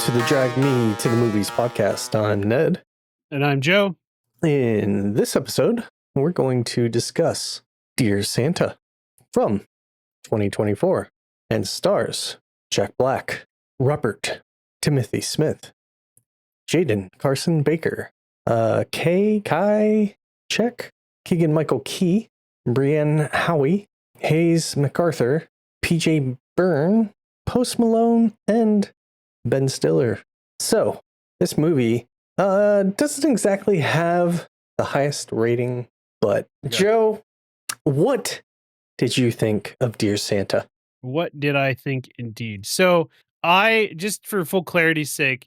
to the Drag Me to the Movies podcast. I'm Ned. And I'm Joe. In this episode, we're going to discuss Dear Santa from 2024 and stars Jack Black, Robert Timothy Smith, Jaden Carson Baker, Kai Check, Keegan Michael Key, Brienne Howie, Hayes MacArthur, PJ Byrne, Post Malone, and Ben Stiller. So, this movie doesn't exactly have the highest rating, but Joe, what did you think of Dear Santa? What did I think indeed? So, just for full clarity's sake,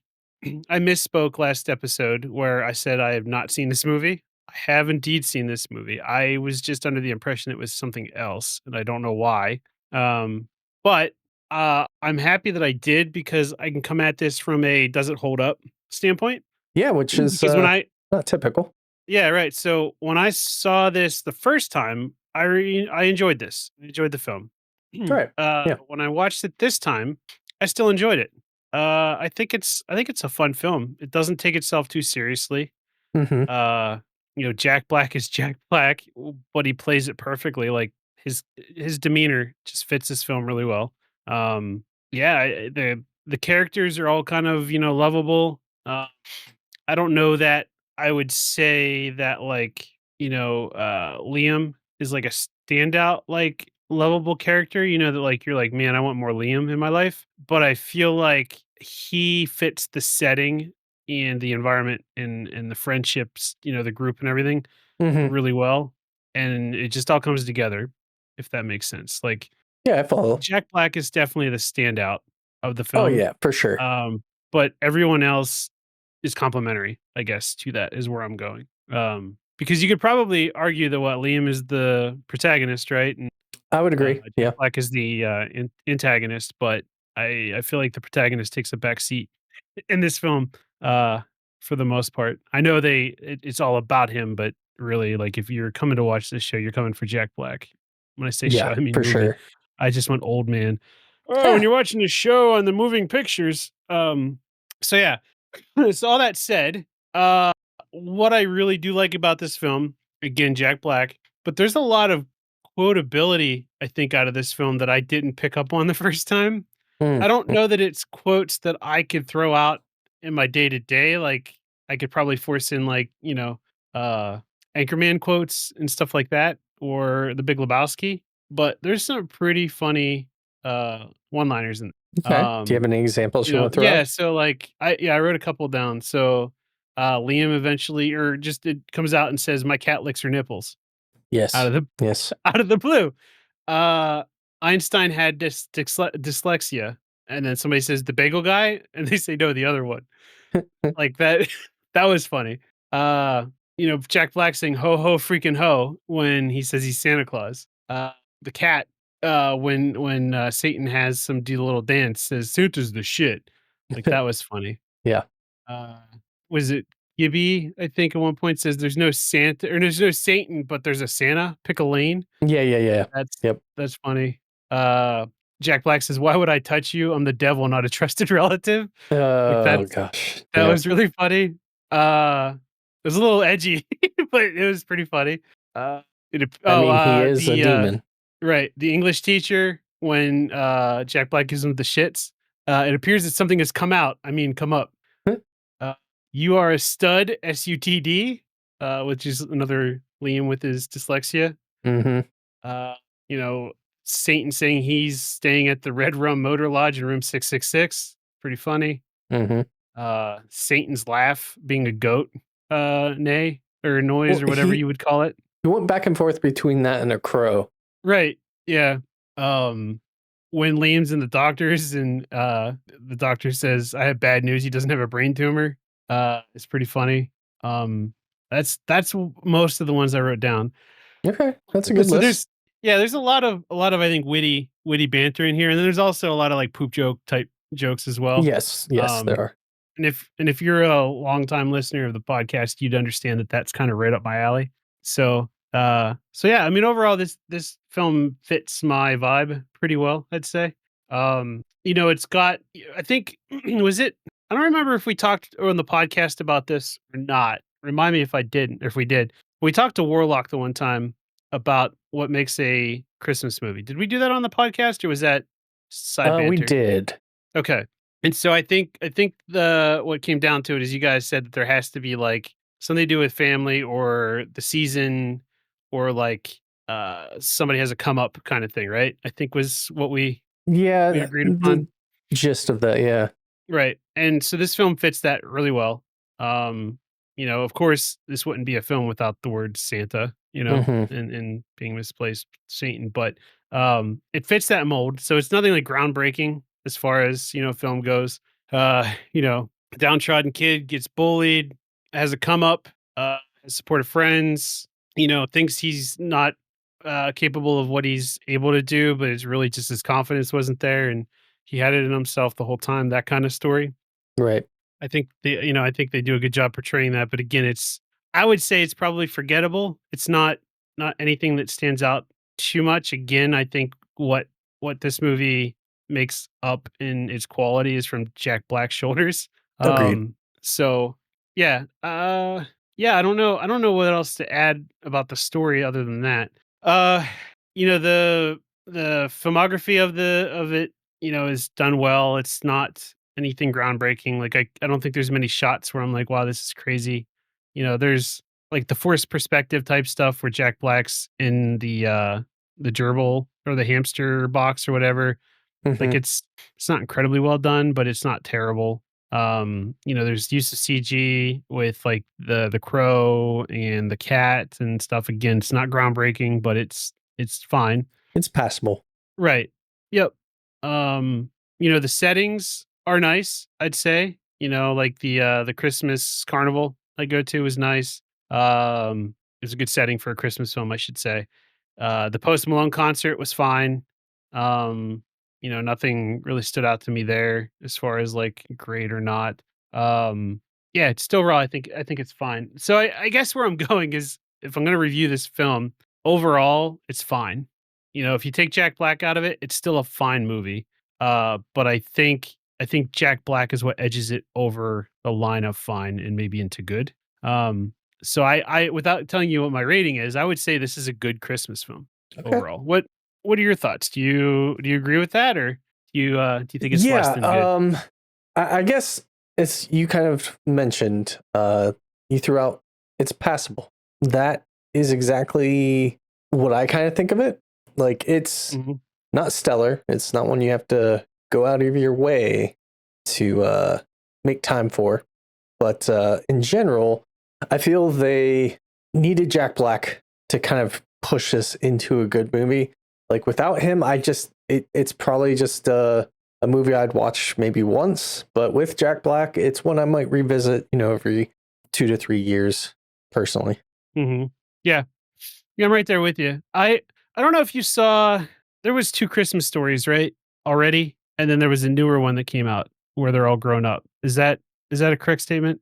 I misspoke last episode where I said I have not seen this movie. I have indeed seen this movie. I was just under the impression it was something else, and I don't know why. But I'm happy that I did because I can come at this from a does it hold up standpoint. Yeah, which is Because not typical. Yeah, right. So when I saw this the first time, I enjoyed this. I enjoyed the film. Right. Yeah. When I watched it this time, I still enjoyed it. I think it's a fun film. It doesn't take itself too seriously. Mm-hmm. Jack Black is Jack Black, but he plays it perfectly. Like his demeanor just fits this film really well. The characters are all kind of lovable. I don't know that I would say that Liam is like a standout, like lovable character, that like you're like, man, I want more Liam in my life. But I feel like he fits the setting and the environment and the friendships, the group and everything Mm-hmm. really well. And it just all comes together, if that makes sense. Like Yeah, I follow. Jack Black is definitely the standout of the Oh, film. yeah, for sure. But everyone else is complementary, I guess, to that is where I'm going. Because you could probably argue that Liam is the protagonist, right? And I would agree. Yeah. Jack Black is the antagonist, but I feel like the protagonist takes a back seat in this film for the most part. I know it's all about him, but really, like if you're coming to watch this show, you're coming for Jack Black. When I say show, Yeah, I mean for movie. sure. I just went old man. Oh, when you're watching a show on the moving pictures. So yeah. So all that said, what I really do like about this film, again, Jack Black, but there's a lot of quotability, I think, out of this film that I didn't pick up on the first time. I don't know that it's quotes that I could throw out in my day to day. Like I could probably force in Anchorman quotes and stuff like that, or The Big Lebowski. But there's some pretty funny one-liners in. Okay. Do you have any examples you want to throw Yeah. out? So I wrote a couple down. So Liam eventually, or just it comes out and says, "My cat licks her nipples." Yes. Out of the Yes. out of the blue. Einstein had dyslexia, and then somebody says the bagel guy, and they say no, the other one. Like that. That was funny. Jack Black saying "ho ho freaking ho" when he says he's Santa Claus. The cat, when Satan has some do a little dance, says Santa's the shit. Like that was funny. Yeah. Was it Gibby? I think at one point says there's no Santa or there's no Satan, but there's a Santa. Pick a lane. Yeah. That's funny. Jack Black says, "Why would I touch you? I'm the devil, not a trusted relative." Oh, gosh. That was really funny. It was a little edgy, but it was pretty funny. He is a demon. Right. The English teacher, when Jack Black gives him the shits, it appears that something has come out. I mean, come up. You are a stud, SUTD, which is another Liam with his dyslexia. Mm-hmm. Satan saying he's staying at the Red Rum Motor Lodge in room 666. Pretty funny. Mm-hmm. Satan's laugh being a goat, neigh or noise or whatever you would call it. He went back and forth between that and a crow. Right. Yeah. When Liam's in the doctor's and the doctor says, "I have bad news. He doesn't have a brain tumor." It's pretty funny. That's most of the ones I wrote down. Okay, that's a good list. There's a lot of I think witty banter in here, and then there's also a lot of like poop joke type jokes as well. Yes, there are. And if you're a longtime listener of the podcast, you'd understand that that's kind of right up my alley. So yeah, I mean, overall, this film fits my vibe pretty well, I'd say. It's got, I think, was it I don't remember if we talked on the podcast about this or not. Remind me if I didn't, or if we did. We talked to Warlock the one time about what makes a Christmas movie. Did we do that on the podcast, or was that side We banter? did. Okay. And so I think the what came down to it is you guys said that there has to be like something to do with family or the season or like somebody has a come up kind of thing, right? I think was what we Yeah, agreed the upon. gist of that, yeah. Right. And so this film fits that really well. Um, of course, this wouldn't be a film without the word Santa, Hmm. and being misplaced Satan, but it fits that mold. So it's nothing like groundbreaking as far as, film goes. Uh, you know, downtrodden kid gets bullied, has a come up, has supportive friends, thinks he's not capable of what he's able to do, but it's really just his confidence wasn't there and he had it in himself the whole time, that kind of story. Right. I think they do a good job portraying that, but again, I would say it's probably forgettable. It's not anything that stands out too much. Again, I think what this movie makes up in its quality is from Jack Black's shoulders. Agreed. So yeah, I don't know what else to add about the story other than that. Uh, the filmography of it, is done well. It's not anything groundbreaking. Like I don't think there's many shots where I'm like, wow, this is crazy. There's like the forced perspective type stuff where Jack Black's in the gerbil or the hamster box or whatever. Like Hmm. it's not incredibly well done, but it's not terrible. There's use of CG with like the crow and the cat and stuff. Again, it's not groundbreaking, but it's fine. It's passable. Right. Yep. The settings are nice, I'd say. Like the Christmas carnival I go to is nice. It's a good setting for a Christmas film, I should say. The Post Malone concert was fine. Nothing really stood out to me there as far as like great or not. Yeah, it's still raw. I think it's fine. So I guess where I'm going is if I'm gonna review this film, overall, it's fine. If you take Jack Black out of it, it's still a fine movie. But I think Jack Black is what edges it over the line of fine and maybe into good. Um, so I without telling you what my rating is, I would say this is a good Christmas film Okay. overall. What are your thoughts? Do you agree with that, or do you think it's less Yeah, than good? I guess it's you kind of mentioned, you threw out it's passable. That is exactly what I kind of think of it. Like it's Mhm. not stellar. It's not one you have to go out of your way to make time for. But in general, I feel they needed Jack Black to kind of push this into a good movie. Like without him, it's probably just a movie I'd watch maybe once. But with Jack Black, it's one I might revisit, every 2 to 3 years, personally. Mhm. Yeah. Yeah, I'm right there with you. I don't know if you saw there was 2 Christmas stories, right, already? And then there was a newer one that came out where they're all grown up. Is that a correct statement?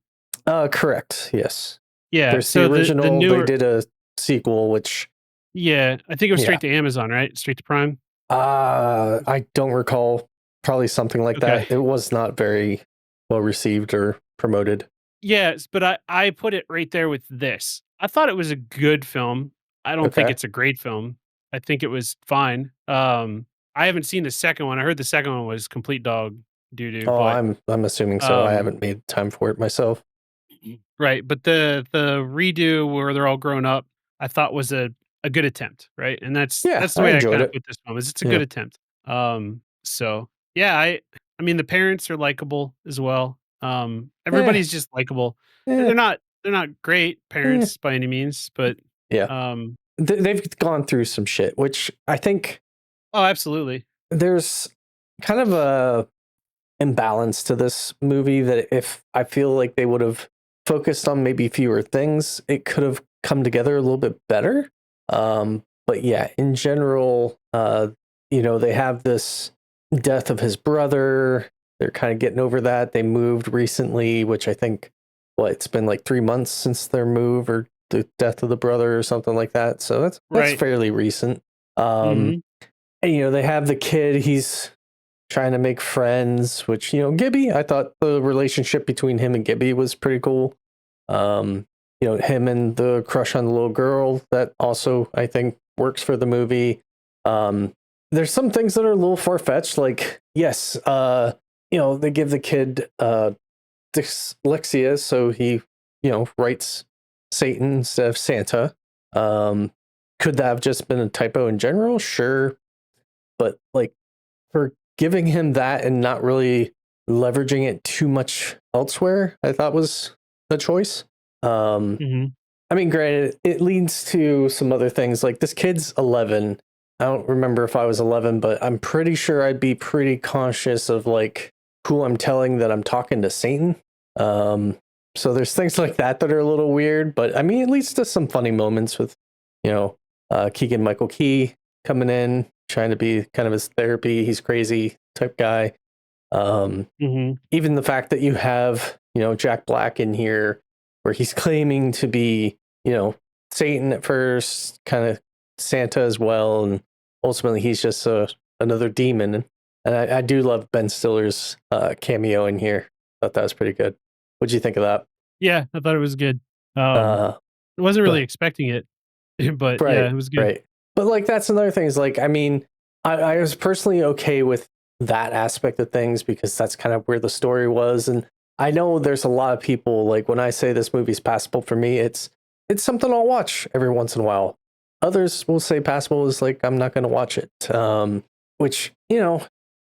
Correct. Yes. Yeah, There's the so the original. They newer did a sequel, which yeah, I think it was yeah. straight to Amazon, right? Straight to Prime? I don't recall. Probably something like Okay. that. It was not very well received or promoted. Yes, but I put it right there with this. I thought it was a good film. I don't think Okay. it's a great film. I think it was fine. I haven't seen the second one. I heard the second one was complete dog doo doo, Oh, but I'm assuming so. I um haven't made time for it myself. right, but the redo where they're all grown up, I thought was a good attempt, right? And that's Yeah, that's the I way I enjoyed kind of it. put this film is it's a Yeah. good attempt. So yeah, I mean the parents are likable as well. Eh, Everybody's just likable. eh, They're not great eh. parents by any means, but Yeah. um They've gone through some shit, which I think oh, absolutely. there's kind of a imbalance to this movie that if I feel like they would have focused on maybe fewer things, it could have come together a little bit better. But yeah, in general, they have this death of his brother. They're kind of getting over that. They moved recently, which I think, it's been like 3 months since their move or the death of the brother or something like that. So that's Right. fairly recent. Um, Mhm. and they have the kid. He's trying to make friends, which, Gibby, I thought the relationship between him and Gibby was pretty cool. Him and the crush on the little girl, that also, I think, works for the movie. There's some things that are a little far-fetched, like, yes, they give the kid dyslexia, so he, writes Satan instead of Santa. Could that have just been a typo in general? Sure. But, like, for giving him that and not really leveraging it too much elsewhere, I thought was a choice. Mhm. I mean, granted, it leads to some other things. Like, this kid's 11. I don't remember if I was 11, but I'm pretty sure I'd be pretty conscious of, like, who I'm telling that I'm talking to Satan. So there's things like that that are a little weird, but I mean, it leads to some funny moments with, Keegan-Michael Key coming in, trying to be kind of his therapy. He's crazy type guy. Even the fact that you have, Jack Black in here where he's claiming to be, Satan at first, kind of Santa as well. And ultimately he's just another demon. And I do love Ben Stiller's cameo in here. Thought that was pretty good. What'd you think of that? Yeah, I thought it was good. I wasn't really expecting it, but yeah, Right, it was good. right. But like that's another thing is like, I mean, I was personally okay with that aspect of things because that's kind of where the story was. And I know there's a lot of people like when I say this movie's passable for me, it's something I'll watch every once in a while. Others will say passable is like I'm not going to watch it. Which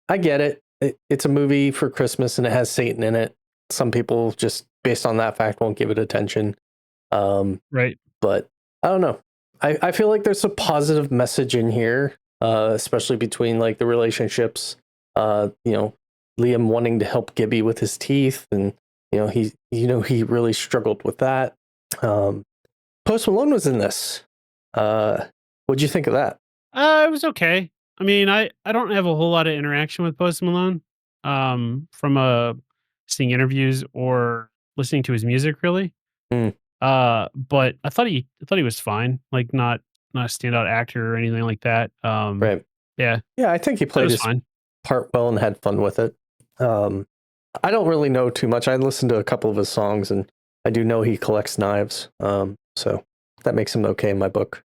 I get it. It's a movie for Christmas and it has Satan in it. Some people just based on that fact won't give it attention. Right. But I don't know. I feel like there's a positive message in here, especially between like the relationships. Liam wanting to help Gibby with his teeth, and he really struggled with that. Post Malone was in this. What'd you think of that? It was okay. I mean, I don't have a whole lot of interaction with Post Malone, from, seeing interviews or listening to his music really. Mm, But I thought he was fine, like, not a standout actor or anything like that. right. Yeah, Yeah, I think he that played was his fine. part well and had fun with it. I don't really know too much. I listened to a couple of his songs, and I do know he collects knives. So that makes him okay in my book.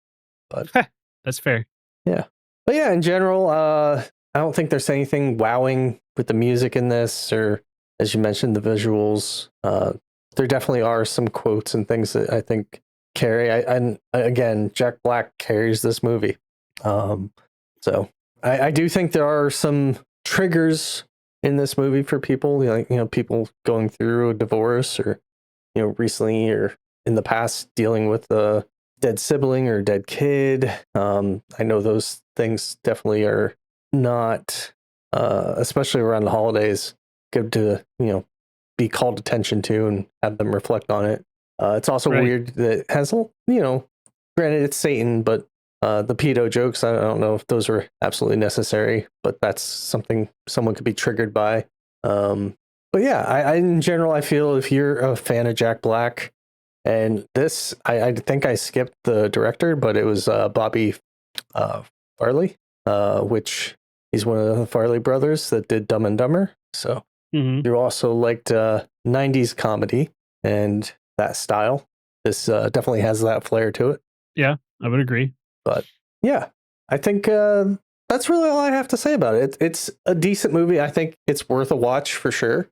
But That's fair. yeah, but yeah, in general, I don't think there's anything wowing with the music in this, or as you mentioned, the visuals. There definitely are some quotes and things that I think carry. And again, Jack Black carries this movie. So I do think there are some triggers in this movie for people, like people going through a divorce, or recently or in the past dealing with a dead sibling or dead kid. I know those things definitely are not, especially around the holidays, good to be called attention to and have them reflect on it. It's also Right. weird that it has granted it's Satan, but the pedo jokes, I don't know if those were absolutely necessary, but that's something someone could be triggered by. But yeah, I in general, I feel if you're a fan of Jack Black, and this, I think I skipped the director, but it was Bobby Farley, which he's one of the Farley brothers that did Dumb and Dumber. So Mhm. you also liked 90s comedy and that style. This definitely has that flair to it. Yeah, I would agree. But yeah, I think that's really all I have to say about it. It's a decent movie. I think it's worth a watch for sure.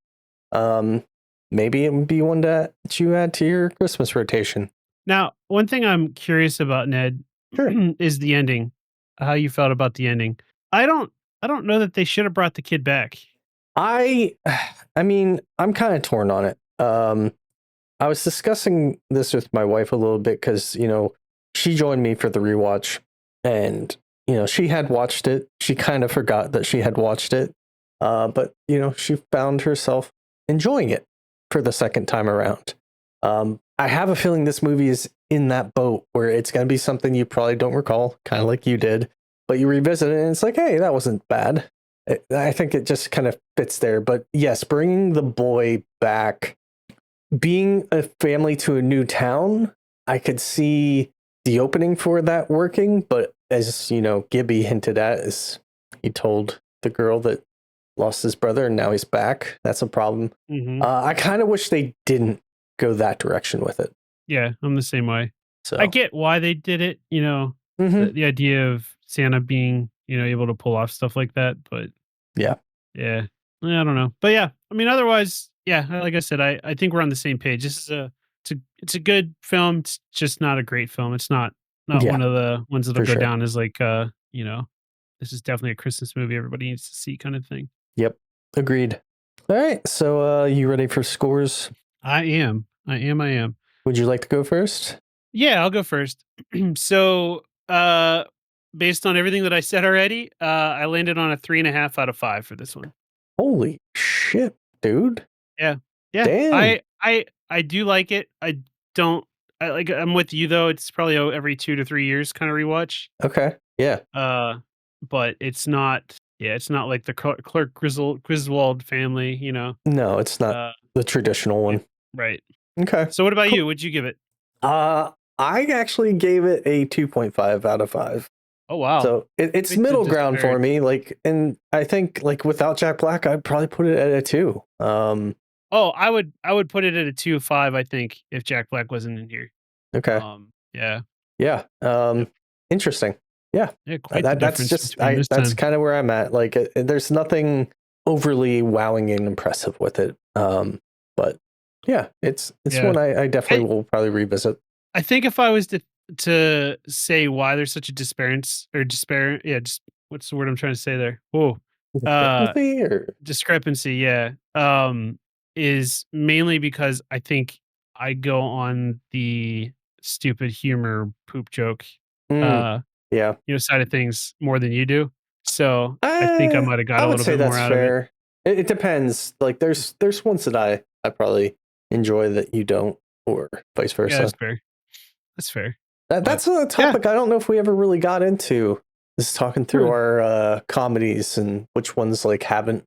Maybe it would be one that you add to your Christmas rotation. Now, one thing I'm curious about, Ned, Sure. is the ending. How you felt about the ending. I don't I don't know that they should have brought the kid back. I I mean, I'm kind of torn on it. I was discussing this with my wife a little bit because, she joined me for the rewatch, and, she had watched it. She kind of forgot that she had watched it. But, she found herself enjoying it for the second time around. I have a feeling this movie is in that boat where it's going to be something you probably don't recall, kind of like you did, but you revisit it and it's like, hey, that wasn't bad. I think it just kind of fits there. But yes, bringing the boy back, being a family to a new town, I could see the opening for that working. But as Gibby hinted at, is he told the girl that lost his brother and now he's back. That's a problem. Mhm. I kind of wish they didn't go that direction with it. Yeah, I'm the same way. So, I get why they did it, mhm. the idea of Santa being, able to pull off stuff like that, but Yeah. yeah. I don't know. But yeah, I mean, otherwise, yeah, like I said, I think we're on the same page. It's a good film. It's just not a great film. It's not Yeah, one of the ones that'll for go sure. down as like this is definitely a Christmas movie everybody needs to see kind of thing. Yep. Agreed. All right. So, you ready for scores? I am. I am. Would you like to go first? Yeah, I'll go first. So, based on everything that I said already, I landed on a 3.5 out of 5 for this one. Holy shit, dude. Yeah. Yeah. Damn. I do like it. Don't I'm with you though. It's probably every 2 to 3 years kind of rewatch. Okay. Yeah. But it's not like the Clark Griswold family, No, it's not Uh, the traditional yeah, one. right. Okay. So what about Cool. you? What'd you give it? I actually gave it a 2.5 out of 5. Oh wow. So it's Big middle ground for disparity. me. Like, and I think like without Jack Black, I'd probably put it at a 2. Oh, I would put it at a 2.5, I think, if Jack Black wasn't in here. Okay. Yeah. Yeah. Yep. Interesting. Yeah. Yeah, quite the That's difference just between this that's time. kind of where I'm at. Like, there's nothing overly wowing and impressive with it. But yeah, it's Yeah. one I definitely I will probably revisit. I think if I was to say why there's such a just what's the word I'm trying to say there? Oh, uh, Discrepancy or discrepancy, yeah. Is mainly because I think I go on the stupid humor poop joke, mm, uh, yeah. side of things more than you do. So I think I might have got I a would little say bit more that's out of it. fair. It depends. Like there's ones that I probably enjoy that you don't, or vice Yeah, versa. that's fair. That's fair. But That's a yeah. topic I don't know if we ever really got into. Is talking through Hmm. our comedies and which ones like haven't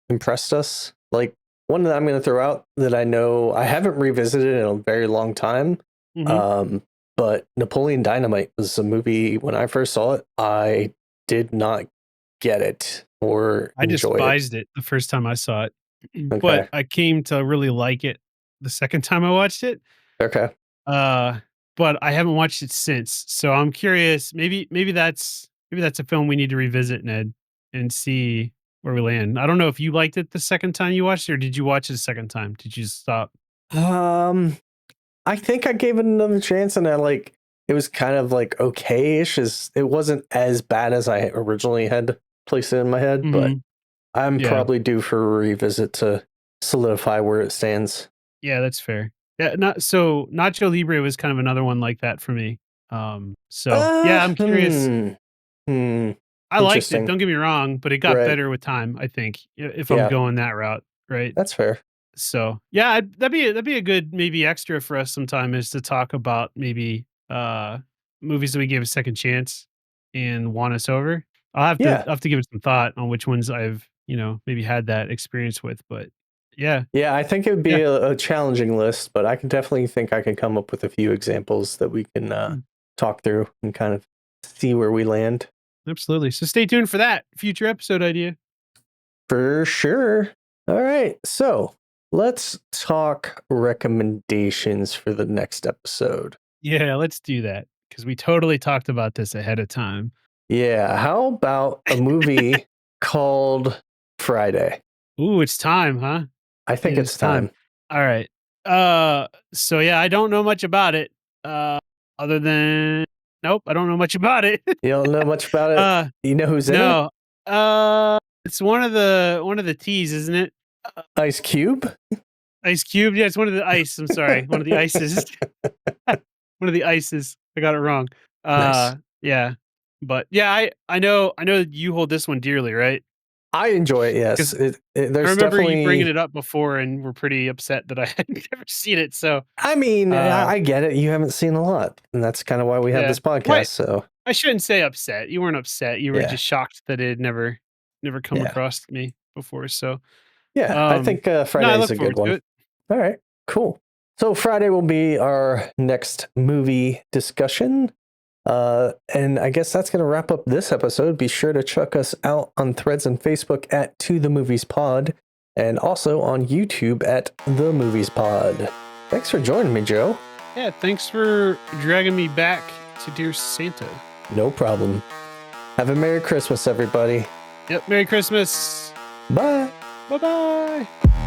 impressed us. Like one that I'm going to throw out that I know I haven't revisited in a very long time. Mhm. Um, but Napoleon Dynamite was a movie when I first saw it. I did not get it or I enjoy it. despised it the first time I saw it, but Okay. I came to really like it the second time I watched it. Okay. Uh, but I haven't watched it since. So I'm curious, maybe that's a film we need to revisit, Ned, and see where we land. I don't know if you liked it the second time you watched it, or did you watch it a second time? Did you stop? Um, I think I gave it another chance, and it was kind of like okay-ish. As it wasn't as bad as I originally had placed it in my head, but Mhm. I'm Yeah. probably due for a revisit to solidify where it stands. Yeah, that's fair. Yeah, Nacho Libre was kind of another one like that for me. So yeah, I'm curious. Hmm. Hmm. I liked it, Interesting. don't get me wrong, but it got Right. better with time, I think, if I'm Yeah. going that route, right? That's fair. So, yeah, that'd be a good maybe extra for us sometime is to talk about maybe, movies that we gave a second chance and won us over. Yeah. I'll have to give it some thought on which ones I've, maybe had that experience with, but yeah, Yeah. I think it would be yeah, a challenging list, but I can definitely think I can come up with a few examples that we can mm, talk through and kind of see where we land. absolutely. So stay tuned for that future episode idea. For sure. All right. So let's talk recommendations for the next episode. Yeah, let's do that because we totally talked about this ahead of time. Yeah. How about a movie called Friday? Ooh, it's time, huh? I It think is it's time. time. All right. So yeah, I don't know much about it. Other than nope, I don't know much about it. You don't know much about it. uh, You know who's in it? no. It's one of the T's, isn't it? Uh, Ice Cube? Ice Cube. Yeah, it's one of the ice. I'm sorry, one of the ices. One of the ices. I got it wrong. Nice. Yeah, but yeah, I know you hold this one dearly, right? I enjoy it. Yes. Because I There's remember you bringing definitely. it up before and were pretty upset that I had never seen it. So, I mean, uh, I get it. You haven't seen a lot, and that's kind of why we have yeah. this podcast. What? So I shouldn't say upset. You weren't upset. You were yeah, just shocked that it had never come yeah, across me before. So, yeah. I think no, I Friday is look a good forward to one. it. All right, cool. So Friday will be our next movie discussion. And I guess that's going to wrap up this episode. Be sure to check us out on Threads and Facebook at To The Movies Pod, and also on YouTube at The Movies Pod. Thanks for joining me, Joe. Yeah, thanks for dragging me back to Dear Santa. No problem. Have a Merry Christmas, everybody. Yep, Merry Christmas. Bye. Bye-bye.